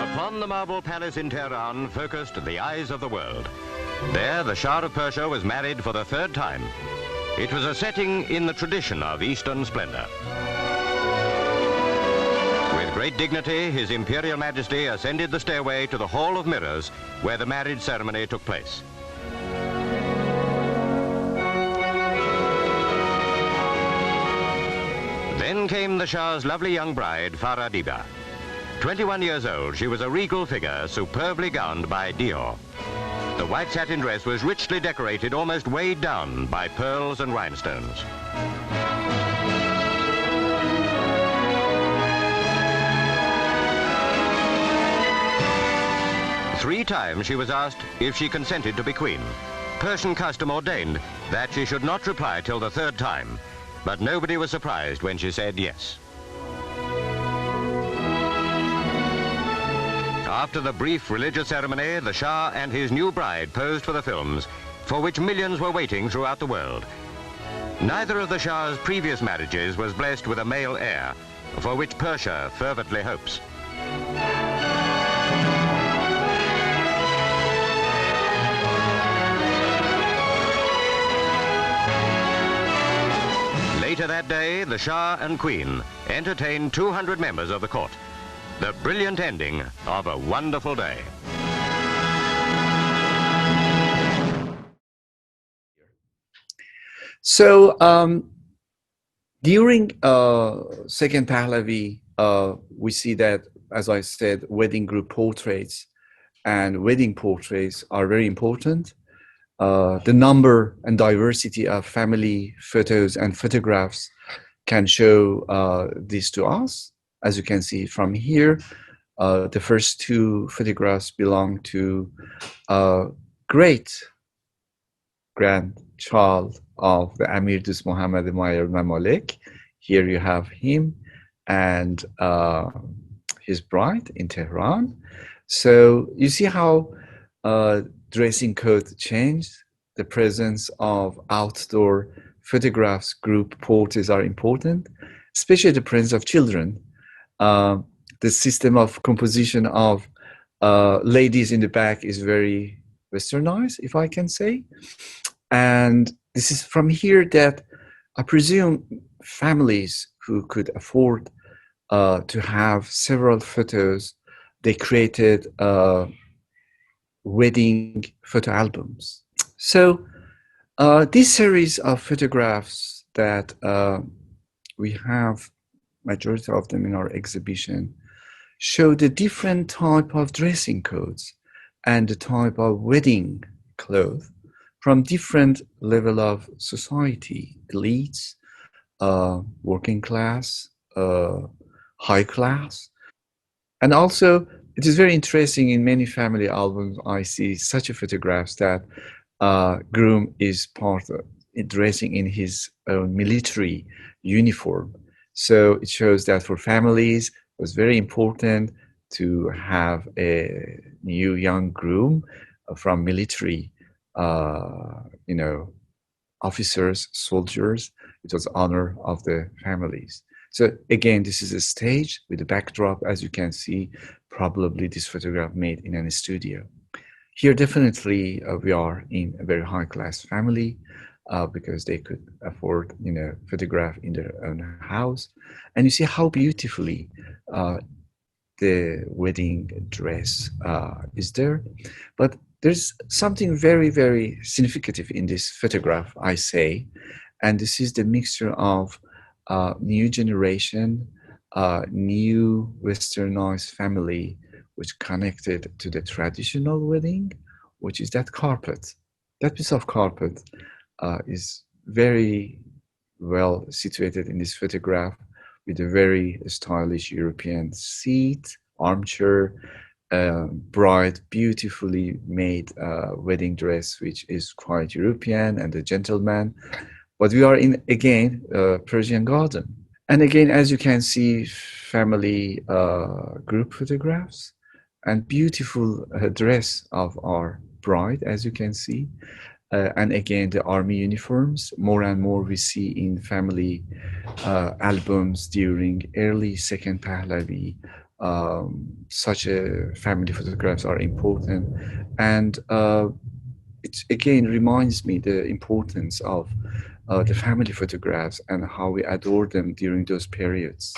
Upon the marble palace in Tehran focused the eyes of the world. There, the Shah of Persia was married for the third time. It was a setting in the tradition of Eastern splendor. With great dignity, His Imperial Majesty ascended the stairway to the Hall of Mirrors, where the marriage ceremony took place. Then came the Shah's lovely young bride, Farhang. 21 years old, she was a regal figure, superbly gowned by Dior. The white satin dress was richly decorated, almost weighed down by pearls and rhinestones. Three times she was asked if she consented to be queen. Persian custom ordained that she should not reply till the third time, but nobody was surprised when she said yes. After the brief religious ceremony, the Shah and his new bride posed for the films, for which millions were waiting throughout the world. Neither of the Shah's previous marriages was blessed with a male heir, for which Persia fervently hopes. Later that day, the Shah and Queen entertained 200 members of the court. The brilliant ending of a wonderful day. So during Second Pahlavi, we see that, as I said, wedding group portraits and wedding portraits are very important. The number and diversity of family photos and photographs can show this to us. As you can see from here, the first two photographs belong to great grandchild of the Amir Dost Mohammad Mayer Mamalik. Here you have him and his bride in Tehran. So you see how dressing code changed. The presence of outdoor photographs, group portraits are important, especially the presence of children. The system of composition of ladies in the back is very westernized, if I can say. And this is from here that I presume families who could afford to have several photos, they created wedding photo albums. So this series of photographs that we have, majority of them in our exhibition, show the different type of dressing codes and the type of wedding clothes from different level of society, elites, working class, high class. And also, it is very interesting in many family albums, I see such a photographs that groom is part of dressing in his own military uniform. So it shows that for families, it was very important to have a new young groom from military, officers, soldiers. It was honor of the families. So again, this is a stage with a backdrop, as you can see, probably this photograph made in a studio. Here, definitely, we are in a very high-class family because they could afford, photograph in their own house. And you see how beautifully the wedding dress is there. But there's something very, very significant in this photograph, I say, and this is the mixture of new generation, new westernized family, which connected to the traditional wedding, which is that carpet. That piece of carpet is very well situated in this photograph with a very stylish European seat, armchair, bride beautifully made wedding dress, which is quite European, and a gentleman. But we are in, again, Persian garden. And again, as you can see, family group photographs and beautiful dress of our bride, as you can see. And again, the army uniforms, more and more we see in family albums during early Second Pahlavi. Such a family photographs are important. And it again reminds me the importance of the family photographs and how we adore them during those periods.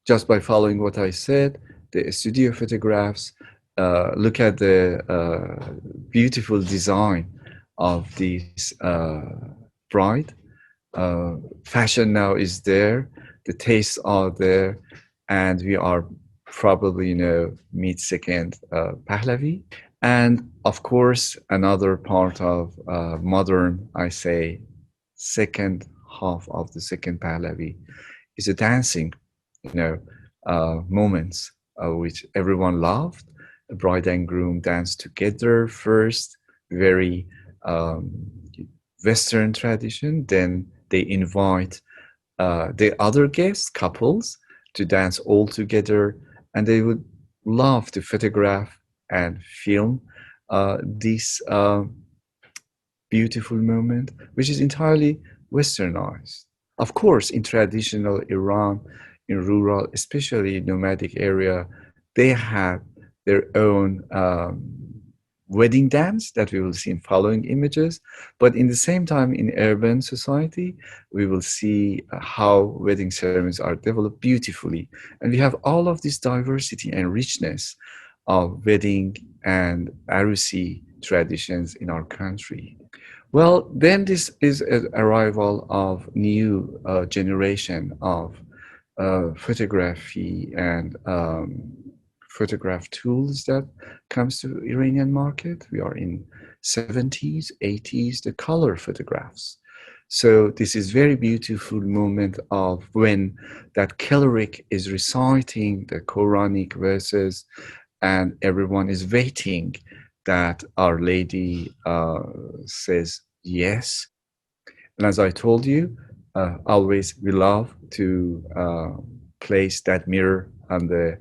Just by following what I said, the studio photographs, look at the beautiful design of this bride. Fashion now is there, the tastes are there, and we are probably, mid-second Pahlavi. And of course, another part of modern, I say, second half of the second Pahlavi is the dancing, moments which everyone loved. A bride and groom dance together first, very Western tradition. Then they invite the other guests, couples, to dance all together, and they would love to photograph and film this beautiful moment, which is entirely Westernized. Of course, in traditional Iran, in rural, especially nomadic area, they have their own wedding dance that we will see in following images. But in the same time, in urban society, we will see how wedding ceremonies are developed beautifully. And we have all of this diversity and richness of wedding and Aroosi traditions in our country. Well, then this is an arrival of new generation of photography and photograph tools that comes to Iranian market. We are in 70s, 80s, the color photographs. So this is very beautiful moment of when that cleric is reciting the Quranic verses and everyone is waiting that Our Lady says yes. And as I told you, always we love to place that mirror on the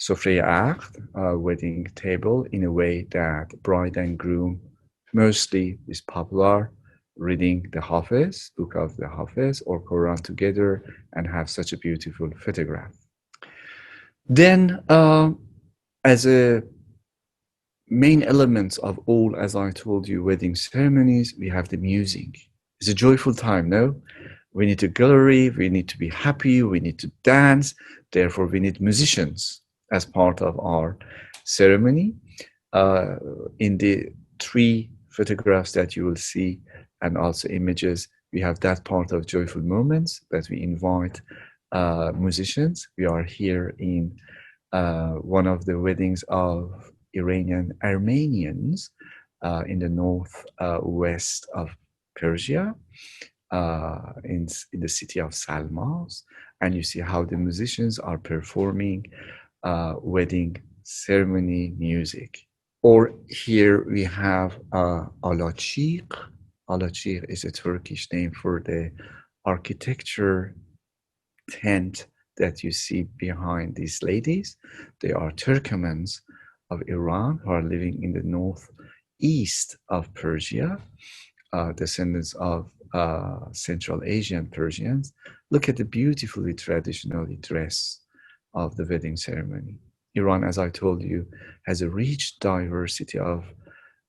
Sofre Aqd, wedding table, in a way that bride and groom mostly is popular reading the Hafiz, book of the Hafiz or Quran together, and have such a beautiful photograph. Then as a main elements of all, as I told you, wedding ceremonies, we have the music. It's a joyful time, no? We need a gallery, we need to be happy, we need to dance, therefore we need musicians as part of our ceremony. In the 3 photographs that you will see and also images, we have that part of joyful moments that we invite musicians. We are here in one of the weddings of Iranian Armenians, in the north west of Persia, in the city of Salmas, and you see how the musicians are performing wedding ceremony music. Or here we have Alaçık. Alaçık is a Turkish name for the architecture tent that you see behind these ladies. They are Turkmens of Iran who are living in the northeast of Persia, descendants of Central Asian Persians. Look at the beautifully traditionally dress of the wedding ceremony. Iran, as I told you, has a rich diversity of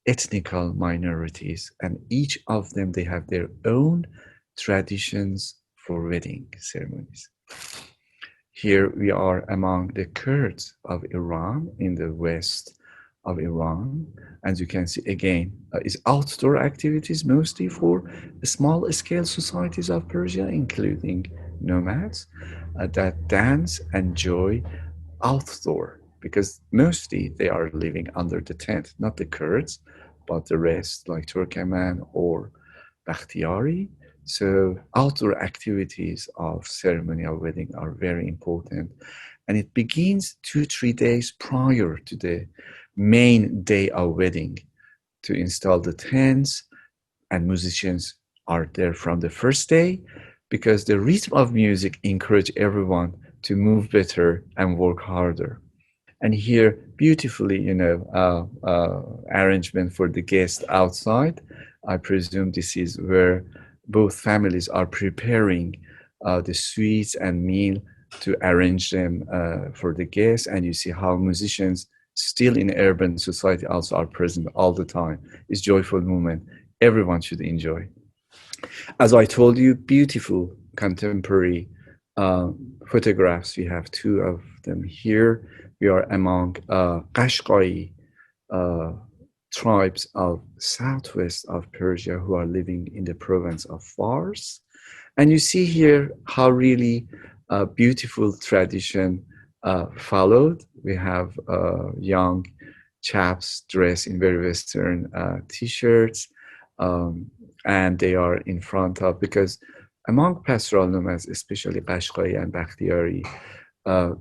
ethnical minorities, and each of them, they have their own traditions for wedding ceremonies. Here we are among the Kurds of Iran, in the west of Iran. As you can see, again, is outdoor activities mostly for small scale societies of Persia, including nomads that dance and enjoy outdoor, because mostly they are living under the tent, not the Kurds, but the rest, like Turkmen or Bakhtiari. So outdoor activities of ceremony of wedding are very important. And it begins 2-3 days prior to the main day of wedding to install the tents, and musicians are there from the first day, because the rhythm of music encourages everyone to move better and work harder. And here, beautifully, arrangement for the guests outside. I presume this is where both families are preparing the sweets and meal to arrange them for the guests. And you see how musicians still in urban society also are present all the time. It's a joyful moment. Everyone should enjoy. As I told you, beautiful contemporary photographs. We have 2 of them here. We are among Qashqai tribes of southwest of Persia who are living in the province of Fars. And you see here how really beautiful tradition followed. We have young chaps dressed in very Western t-shirts, and they are in front of, because among pastoral nomads, especially Qashqai and Bakhtiari,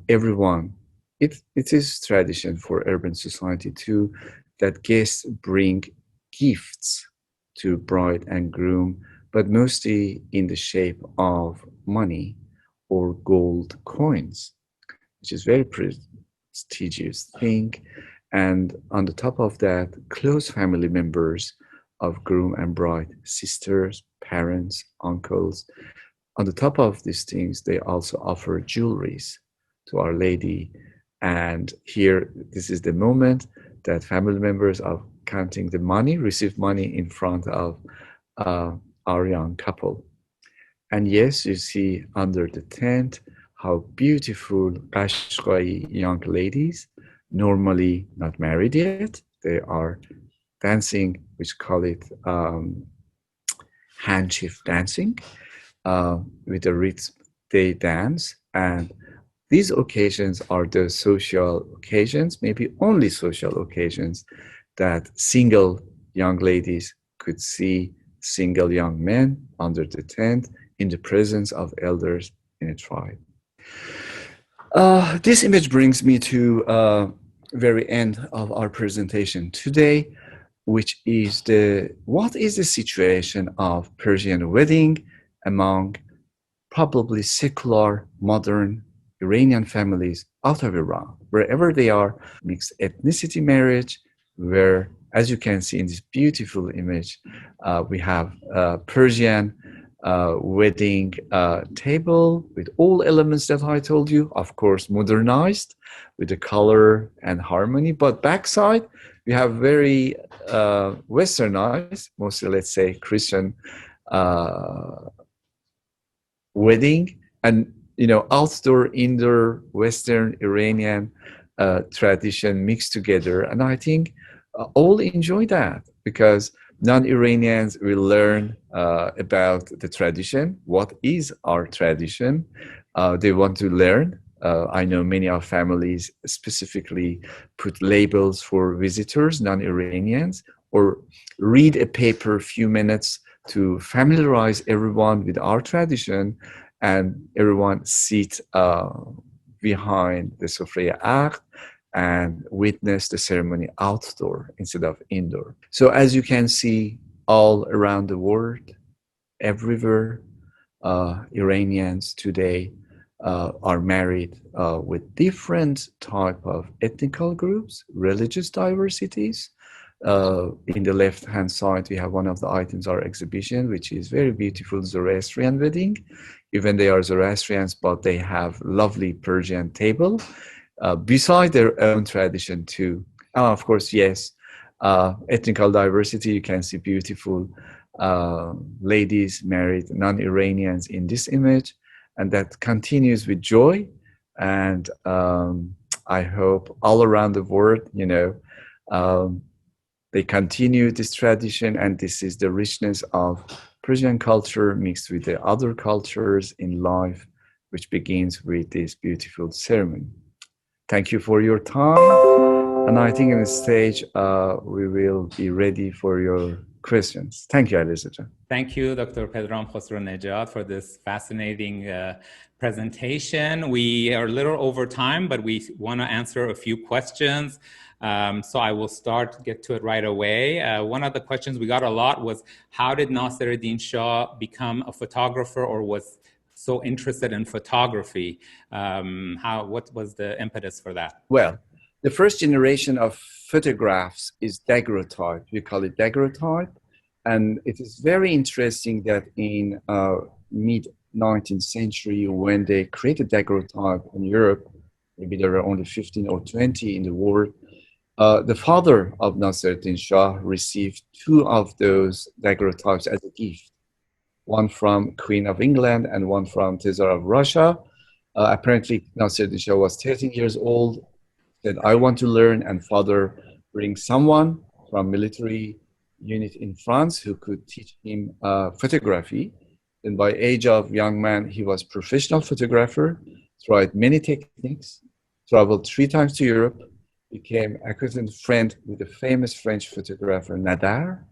everyone, it is tradition for urban society too, that guests bring gifts to bride and groom, but mostly in the shape of money or gold coins, which is very prestigious thing. And on the top of that, close family members of groom and bride, sisters, parents, uncles. On the top of these things, they also offer jewelries to Our Lady. And here, this is the moment that family members are counting the money, receive money in front of our young couple. And yes, you see under the tent how beautiful Qashqai young ladies, normally not married yet, they are dancing, which call it handkerchief dancing, with the rhythm they dance. And these occasions are the social occasions, maybe only social occasions, that single young ladies could see single young men under the tent in the presence of elders in a tribe. This image brings me to very end of our presentation today, which is what is the situation of Persian wedding among probably secular, modern Iranian families out of Iran, wherever they are, mixed ethnicity marriage, where, as you can see in this beautiful image, we have Persian wedding table with all elements that I told you, of course, modernized with the color and harmony, but backside, we have very westernized, mostly, let's say, Christian wedding, and outdoor, indoor, Western, Iranian tradition mixed together. And I think all enjoy that, because non-Iranians will learn about the tradition. What is our tradition? They want to learn. I know many of families specifically put labels for visitors, non-Iranians, or read a paper a few minutes to familiarize everyone with our tradition, and everyone sit behind the Sofrei Aqd and witness the ceremony outdoor instead of indoor. So as you can see, all around the world, everywhere, Iranians today are married with different type of ethnical groups, religious diversities. In the left-hand side, we have one of the items of our exhibition, which is very beautiful Zoroastrian wedding. Even they are Zoroastrians, but they have lovely Persian table, beside their own tradition too. Of course, yes, ethnical diversity, you can see beautiful ladies married non-Iranians in this image, and that continues with joy. And I hope all around the world, they continue this tradition, and this is the richness of Persian culture mixed with the other cultures in life, which begins with this beautiful ceremony. Thank you for your time, and I think on the stage we will be ready for your questions. Thank you, Aliza. Thank you, Dr. Pedram Khosronejad, for this fascinating presentation. We are a little over time, but we want to answer a few questions. So I will get to it right away. One of the questions we got a lot was, how did Naser ad-Din Shah become a photographer, or was so interested in photography? What was the impetus for that? Well, the first generation of photographs is daguerreotype. We call it daguerreotype. And it is very interesting that in mid-19th century, when they created daguerreotype in Europe, maybe there were only 15 or 20 in the world, the father of Naser ad-Din Shah received 2 of those daguerreotypes as a gift, one from Queen of England and one from Tsar of Russia. Apparently, Naser ad-Din Shah was 13 years old, said, I want to learn, and father brings someone from military unit in France who could teach him photography. And by age of young man, he was professional photographer, tried many techniques, traveled 3 times to Europe, became acquainted friend with the famous French photographer Nader,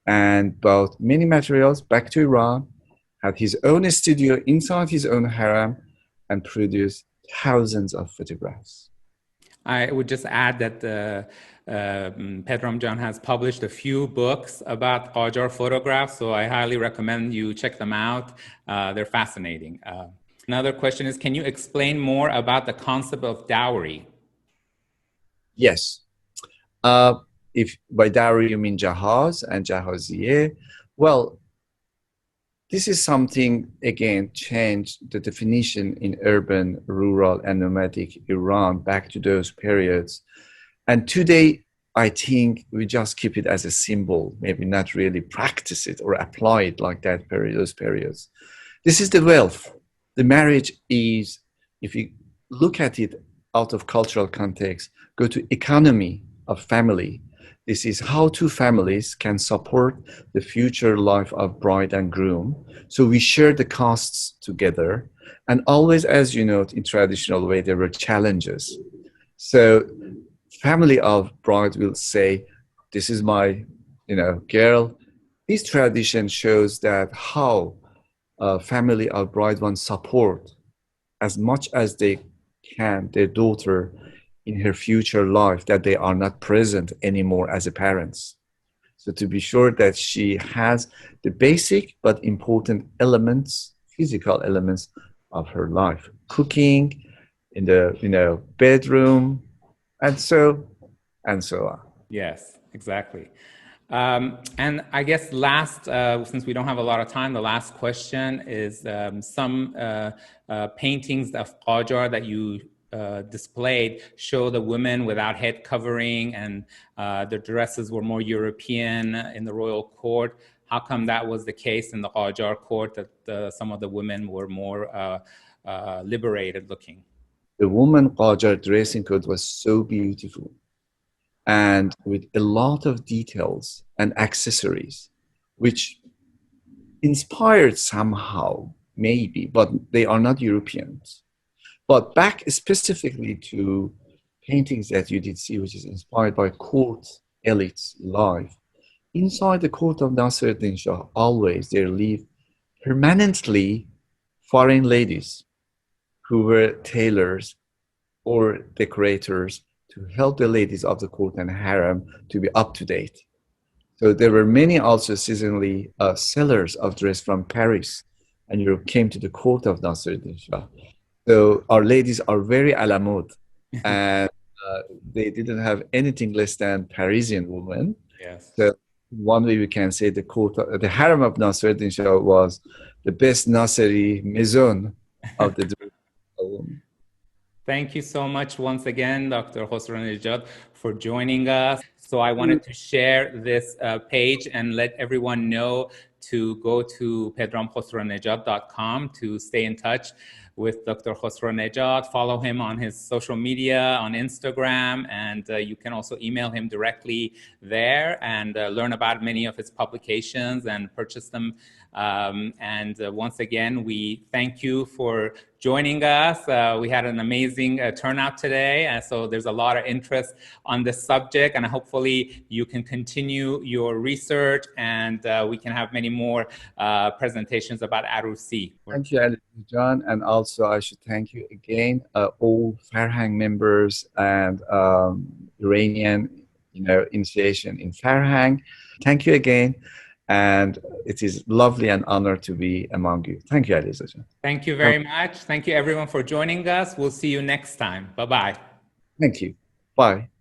and brought many materials back to Iran, had his own studio inside his own harem, and produced thousands of photographs. I would just add that Pedram Jan has published a few books about Qajar photographs, so I highly recommend you check them out. They're fascinating. Another question is, can you explain more about the concept of dowry? Yes. If by dowry you mean jahaz and jahaziye, well, this is something, again, changed the definition in urban, rural, and nomadic Iran back to those periods. And today, I think we just keep it as a symbol, maybe not really practice it or apply it like that those periods. This is the wealth. The marriage is, if you look at it out of cultural context, go to economy of family. This is how 2 families can support the future life of bride and groom. So we share the costs together. And always, as you know, in traditional way, there were challenges. So family of bride will say, this is my, girl. This tradition shows that how a family of bride want support as much as they can their daughter in her future life, that they are not present anymore as a parents. So to be sure that she has the basic but important elements, physical elements of her life, cooking in the bedroom, and so on. Yes, exactly. And I guess last, since we don't have a lot of time, the last question is some paintings of Qajar that you displayed show the women without head covering, and their dresses were more European in the royal court. How come that was the case in the Qajar court, that some of the women were more liberated looking? The woman Qajar dressing code was so beautiful, and with a lot of details and accessories, which inspired somehow, maybe, but they are not Europeans. But back specifically to paintings that you did see, which is inspired by court elites life, inside the court of Nasruddin Shah, always there lived permanently foreign ladies who were tailors or decorators to help the ladies of the court and harem to be up to date. So there were many also seasonally sellers of dress from Paris and Europe came to the court of Nasruddin Shah. So our ladies are very à la mode and they didn't have anything less than Parisian women. Yes. So one way we can say the harem of Nasruddin Shah was the best Nasri maison of the women. Thank you so much once again, Dr. Khosronejad, for joining us. So I wanted to share this page and let everyone know to go to pedramkhosronejad.com to stay in touch with Dr. Khosronejad. Follow him on his social media, on Instagram, and you can also email him directly there and learn about many of his publications and purchase them. Once again, we thank you for joining us. We had an amazing turnout today, so there's a lot of interest on this subject, and hopefully you can continue your research and we can have many more presentations about Aroosi. Thank you, Ali John, and also I should thank you again, all Farhang members and Iranian, initiation in Farhang. Thank you again. And it is lovely and honor to be among you. Thank you, Aliza. Thank you very much. Thank you, everyone, for joining us. We'll see you next time. Bye-bye. Thank you. Bye.